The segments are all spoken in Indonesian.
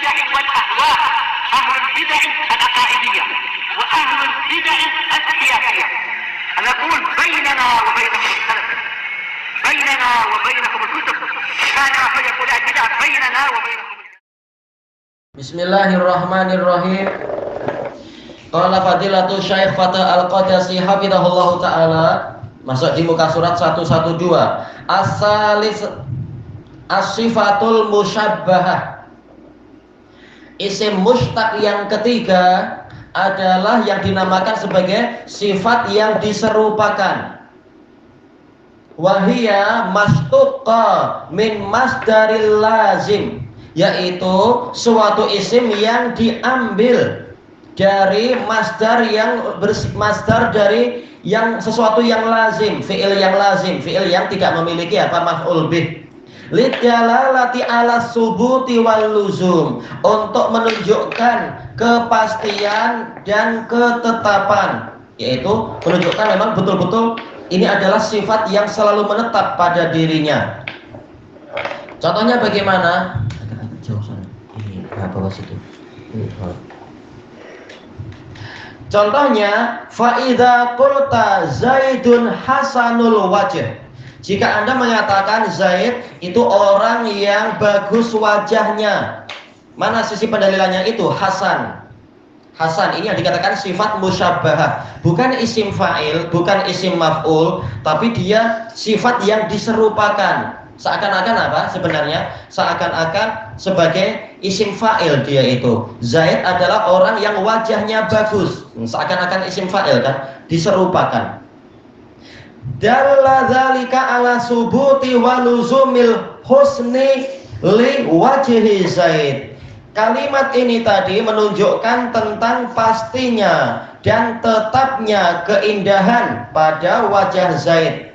البدع والأهواء، أهل البدع العقائدية وأهل البدع السياسية. نقول بيننا وبينكم السلف، بيننا وبينكم الكتب، كان فيقول البدع بيننا وبينكم. Bismillahirrahmanirrahim. Qala fadilatu Syekh Fatah Al-Qadasi hafizahullahu taala, masuk di muka surat 112. As-salis as-sifatul musyabbahah. Isim mustaq yang ketiga adalah yang dinamakan sebagai sifat yang diserupakan. Wahia mastuqa min masdaril lazim, yaitu suatu isim yang diambil dari masdar dari yang sesuatu yang lazim, fi'il yang lazim, fi'il yang tidak memiliki maf'ul bih. Lidalalati ala subuti wal luzum, untuk menunjukkan kepastian dan ketetapan, yaitu menunjukkan memang betul-betul ini adalah sifat yang selalu menetap pada dirinya. Contohnya bagaimana? Jauh sana. Ini bawah situ. Contohnya, faida qulta Zaidun hasanul wajh. Jika Anda mengatakan Zaid itu orang yang bagus wajahnya, mana sisi pendalilannya itu? Hasan. Hasan ini yang dikatakan sifat musyabbahah, bukan isim fa'il, bukan isim maf'ul, tapi dia sifat yang diserupakan. Seakan-akan apa sebenarnya? Seakan-akan sebagai isim fa'il dia itu. Zaid adalah orang yang wajahnya bagus. Seakan-akan isim fa'il kan, diserupakan. Dalla dzalika ala subuti wa luzumil husni li wajhi Zaid. Kalimat ini tadi menunjukkan tentang pastinya dan tetapnya keindahan pada wajah Zaid.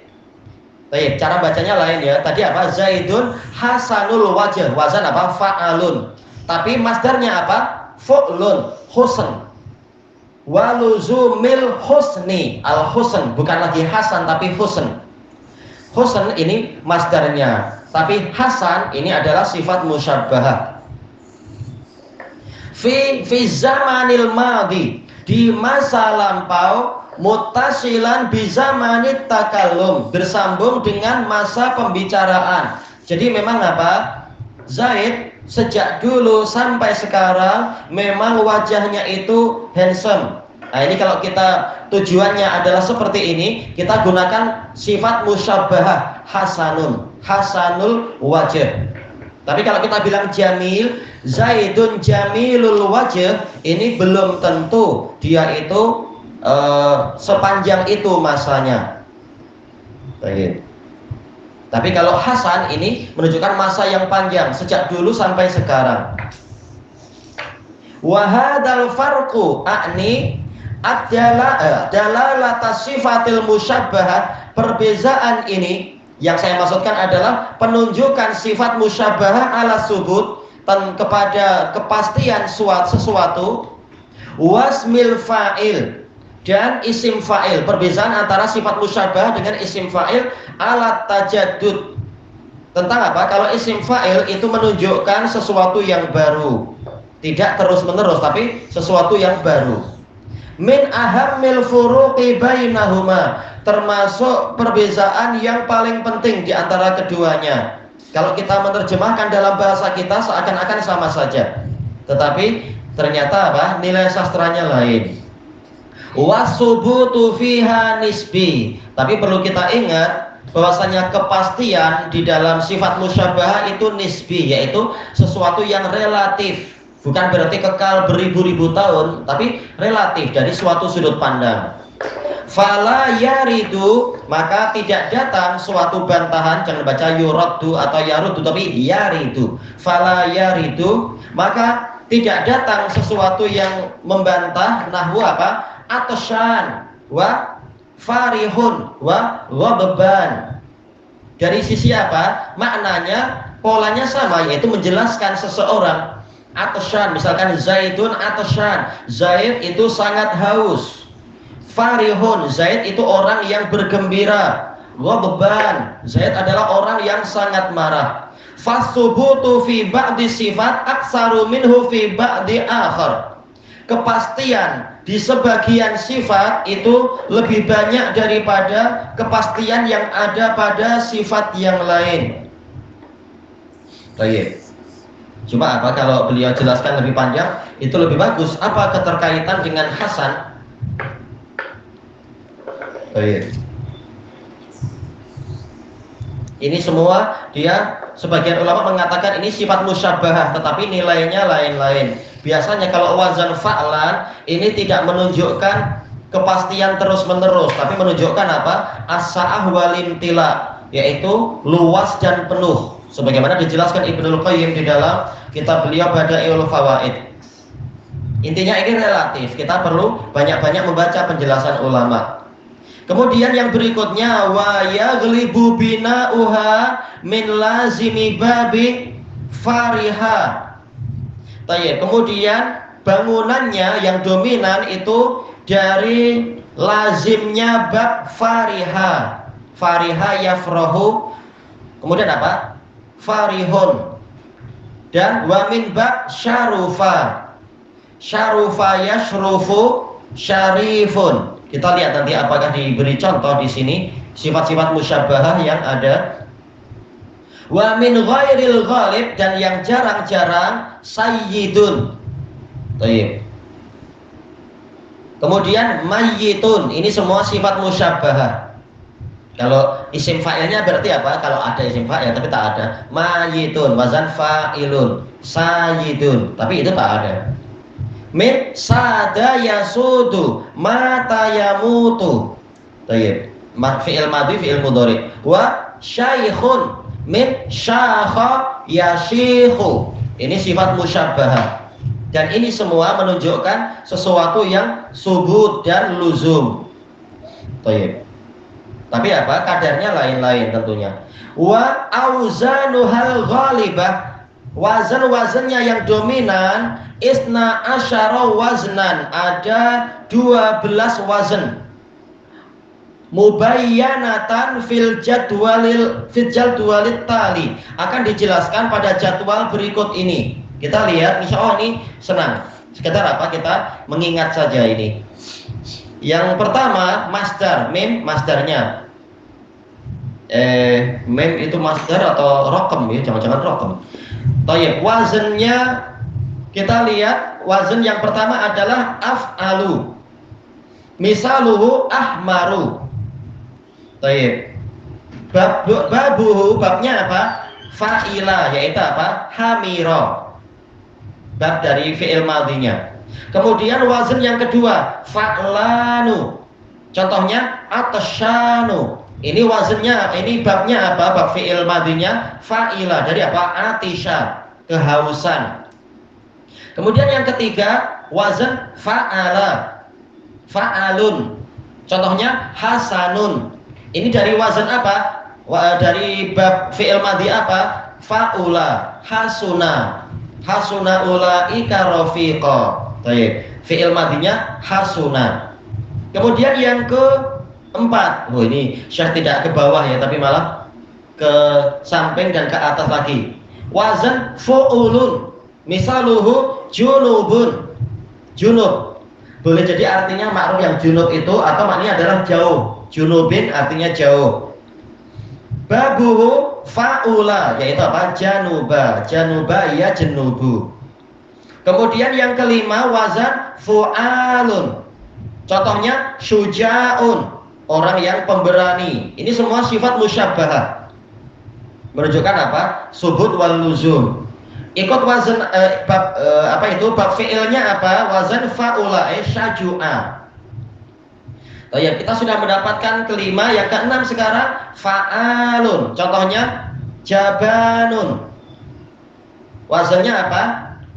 Baik, cara bacanya lain ya. Tadi apa? Zaidun hasanul wajh. Wazan apa? Fa'alun. Tapi masdarnya apa? Fu'lun, husn. Waluzumil husni, al-husn, bukan lagi hasan tapi husn. Husn ini masdarnya, tapi hasan ini adalah sifat musyabbahah. Fi zamanil madi, di masa lampau, muttasilan bi zamanit takallum, bersambung dengan masa pembicaraan. Jadi memang apa? Zaid sejak dulu sampai sekarang memang wajahnya itu handsome. Nah ini kalau kita tujuannya adalah seperti ini, kita gunakan sifat musyabbahah, hasanun, hasanul wajh. Tapi kalau kita bilang jamil, Zaidun jamilul wajh, ini belum tentu dia itu sepanjang itu masanya. Baik. Tapi kalau hasan ini menunjukkan masa yang panjang, sejak dulu sampai sekarang. Wa hadzal farqu a'ni dalalata sifatil musyabbahah. Perbezaan ini yang saya maksudkan adalah penunjukan sifat musyabbahah ala subut kepada kepastian sesuatu, wasmil fa'il dan isim fa'il. Perbezaan antara sifat musyabbah dengan isim fa'il alat tajaddud. Tentang apa? Kalau isim fa'il itu menunjukkan sesuatu yang baru, tidak terus-menerus, tapi sesuatu yang baru. Min ahammil furuqi bainahuma, termasuk perbezaan yang paling penting di antara keduanya. Kalau kita menerjemahkan dalam bahasa kita seakan-akan sama saja, tetapi ternyata apa? Nilai sastranya lain. Wasubutu fiha nisbi, tapi perlu kita ingat bahwasanya kepastian di dalam sifat musyabbahah itu nisbi, yaitu sesuatu yang relatif, bukan berarti kekal beribu-ribu tahun, tapi relatif dari suatu sudut pandang. Fala yaridu, maka tidak datang suatu bantahan, jangan baca yuraddu atau yarudu, tapi yaridu. Fala yaridu, maka tidak datang sesuatu yang membantah, nahwu apa? Atsyan wa farihun wa ghadban. Dari sisi apa? Maknanya, polanya sama, yaitu menjelaskan seseorang. Atsyan, misalkan Zaidun atsyan, Zaid itu sangat haus. Farihun, Zaid itu orang yang bergembira. Ghadban, Zaid adalah orang yang sangat marah. Fasubutu fi ba'di sifat aksaru minhu fi ba'di akhar. Kepastian di sebagian sifat itu lebih banyak daripada kepastian yang ada pada sifat yang lain. Baik. Cuma apa kalau beliau jelaskan lebih panjang itu lebih bagus. Apa keterkaitan dengan Hasan? Baik. Ini semua dia sebagian ulama mengatakan ini sifat musyabahah tetapi nilainya lain-lain. Biasanya kalau wazan fa'lan ini tidak menunjukkan kepastian terus-menerus tapi menunjukkan apa? As-sa'ah wal imtila, yaitu luas dan penuh. Sebagaimana dijelaskan Ibnul Qayyim di dalam kitab beliau Bada'iul Fawaid. Intinya ini relatif. Kita perlu banyak-banyak membaca penjelasan ulama. Kemudian yang berikutnya wa yaghlibu bina'uha min lazimi babi fariha. Kemudian bangunannya yang dominan itu dari lazimnya bab fariha. Fariha yafrahu. Kemudian apa? Farihun. Dan wa min bab syarufa. Syarufa yashrufu syarifun. Kita lihat nanti apakah diberi contoh di sini sifat-sifat musyabahah yang ada. Wa min ghairil ghalib, dan yang jarang-jarang sayyidun. Baik. Kemudian mayyitun, ini semua sifat musyabahah. Kalau isim fa'ilnya berarti apa? Kalau ada isim fa'il tapi tak ada. Mayyitun wazan fa'ilun, sayyidun, tapi itu tak ada. Min sada yasudu mata yamutu. Baik. Fi'il madhi fi'il mudhari. Wa syaikhun min syakha yasyikhu. Ini sifat musyabahah. Dan ini semua menunjukkan sesuatu yang subut dan luzum. Baik. Tapi apa? Kadarnya lain-lain tentunya. Wa auzanuhal ghalibah. Wazan-wazannya yang dominan isna asyara waznan, ada 12 wazan. Mubayyanatan fil jadwalit tali, akan dijelaskan pada jadwal berikut ini. Kita lihat, insya Allah ini senang. Sekedar apa? Kita mengingat saja ini. Yang pertama masdar, mim masdarnya. Mim itu masdar atau rokem ya, jangan-jangan rokem. Tayyib, wazannya kita lihat, wazan yang pertama adalah af'alu. Misaluhu ahmaru. Tayyib. Babuhu, babnya apa? Fa'ila, yaitu apa? Hamira. Bab dari fi'il madhinya. Kemudian wazan yang kedua, fa'lanu. Contohnya atasyanu. Ini wazannya, ini babnya apa? Bab fi'il madhinya fa'ila, dari apa? Atisha, kehausan. Kemudian yang ketiga, wazan fa'ala, fa'alun. Contohnya hasanun. Ini dari wazan apa? Dari bab fi'il madhi apa? Fa'ula, hasuna. Hasuna ulaika rafiqa. Baik. Fi'il madhinya hasuna. Kemudian yang keempat, ini Syekh tidak ke bawah ya, tapi malah ke samping dan ke atas lagi. Wazan fu'ulun. Misaluhu junubun. Junub. Boleh jadi artinya ma'ruf yang junub itu, atau maknanya adalah jauh. Junubin artinya jauh. Babuhu fa'ula, yaitu apa? Januba. Januba ya jenubu. Kemudian yang kelima, wazan fu'alun. Contohnya syuja'un, orang yang pemberani. Ini semua sifat musyabahah. Menunjukkan apa? Subut wal luzum. Ikut wazan bab bab fi'ilnya apa? Wazan fa'ula, syaju'a. Oh ya, kita sudah mendapatkan kelima. Yang keenam sekarang fa'alun. Contohnya jabanun. Wazannya apa?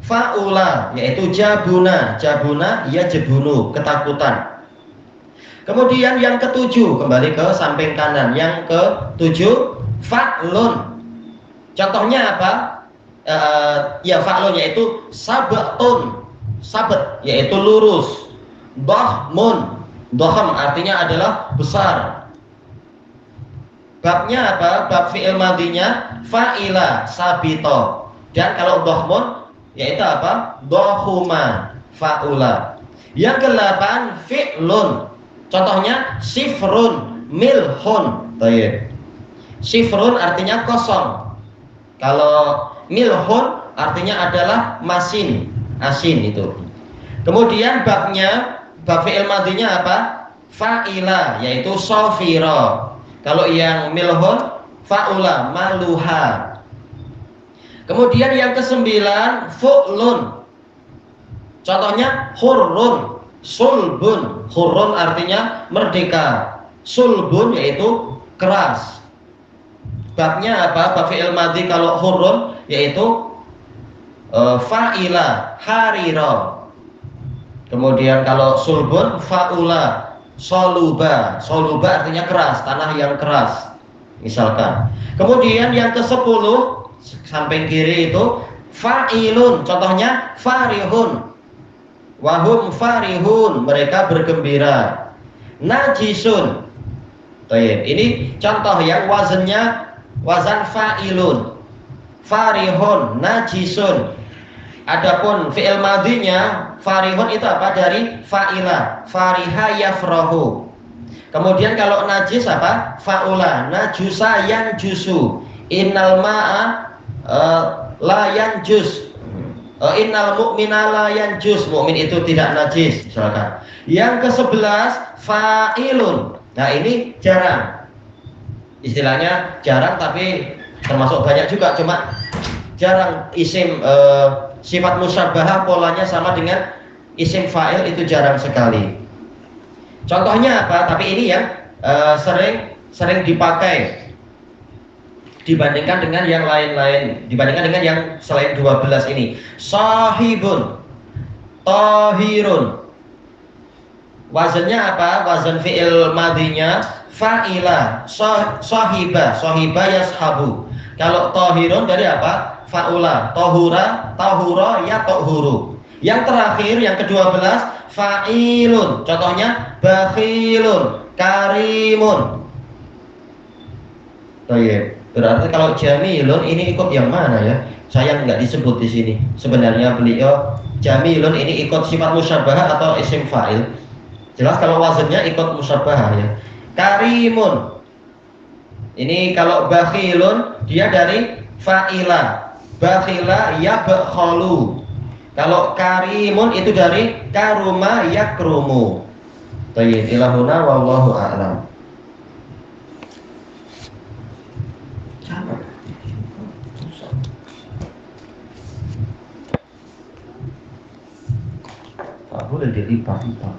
Fa'ula, yaitu jabuna. Jabuna ya jebunu, ketakutan. Kemudian yang ketujuh, kembali ke samping kanan. Yang ketujuh fa'lun. Contohnya apa? Ya fa'lun yaitu sabatun. Sabat yaitu lurus. Dhahmun. Dhaham artinya adalah besar. babnya apa? Bab fi'il madinya fa'ila sabito. Dan kalau dohmun yaitu apa? Dohuma fa'ula. Yang ke-8 fi'lun. Contohnya sifrun milhun. Baik. Sifrun artinya kosong. Kalau milhun artinya adalah masin, asin itu. Kemudian babnya, bab fi'il madinya apa? Fa'ila, yaitu sofiro. Kalau yang milhun, fa'ula, maluha. Kemudian yang ke-9 fu'lun. Contohnya hurrun, sulbun. Hurrun artinya merdeka. Sulbun yaitu keras. Babnya apa? Bab fi'il madi kalau hurrun yaitu fa'ila, hariro. Kemudian kalau sulbun fa'ula, soluba. Soluba artinya keras, tanah yang keras. Misalkan. Kemudian yang ke-10 samping kiri itu fa'ilun. Contohnya farihun. Wahum farihun, mereka bergembira. Najisun. Ini contoh yang wazannya wazan fa'ilun. Farihun, najisun. Adapun fi'il madinya farihun itu apa? Dari fa'ila, fariha yafrahu. Kemudian kalau najis apa? Fa'ula, najusa yanjusu. Innal ma'a la yanjus. Innal mu'mina la yanjus. Mukmin itu tidak najis, misalkan. Yang ke-11 fa'ilun. Nah, ini jarang. Istilahnya jarang tapi termasuk banyak juga, cuma jarang isim sifat musyabahah polanya sama dengan isim fa'il itu jarang sekali. Contohnya apa? Tapi ini yang sering dipakai dibandingkan dengan yang lain-lain, dibandingkan dengan yang selain 12 ini. Sahibun, tahirun. Wazannya apa? Wazan fi'il madinya fa'ila, sahiba, sahiba yashabu. Kalau tahirun dari apa? Fa'ula, tahura, tahura ya tahuru. Yang terakhir yang ke-12 fa'ilun. Contohnya bakhilun, karimun. Baik. Berarti kalau jamilun ini ikut yang mana ya? Saya nggak disebut di sini. Sebenarnya beliau jamilun ini ikut sifat musyabahah atau isim fa'il. Jelas kalau wazannya ikut musyabahah ya. Karimun. Ini kalau bakhilun dia dari fa'ila. Bakhila yabkhalu. Kalau karimun itu dari karuma yakrumu. Tayyib ilahuna wallahu a'lam. Boleh dilipat-lipat.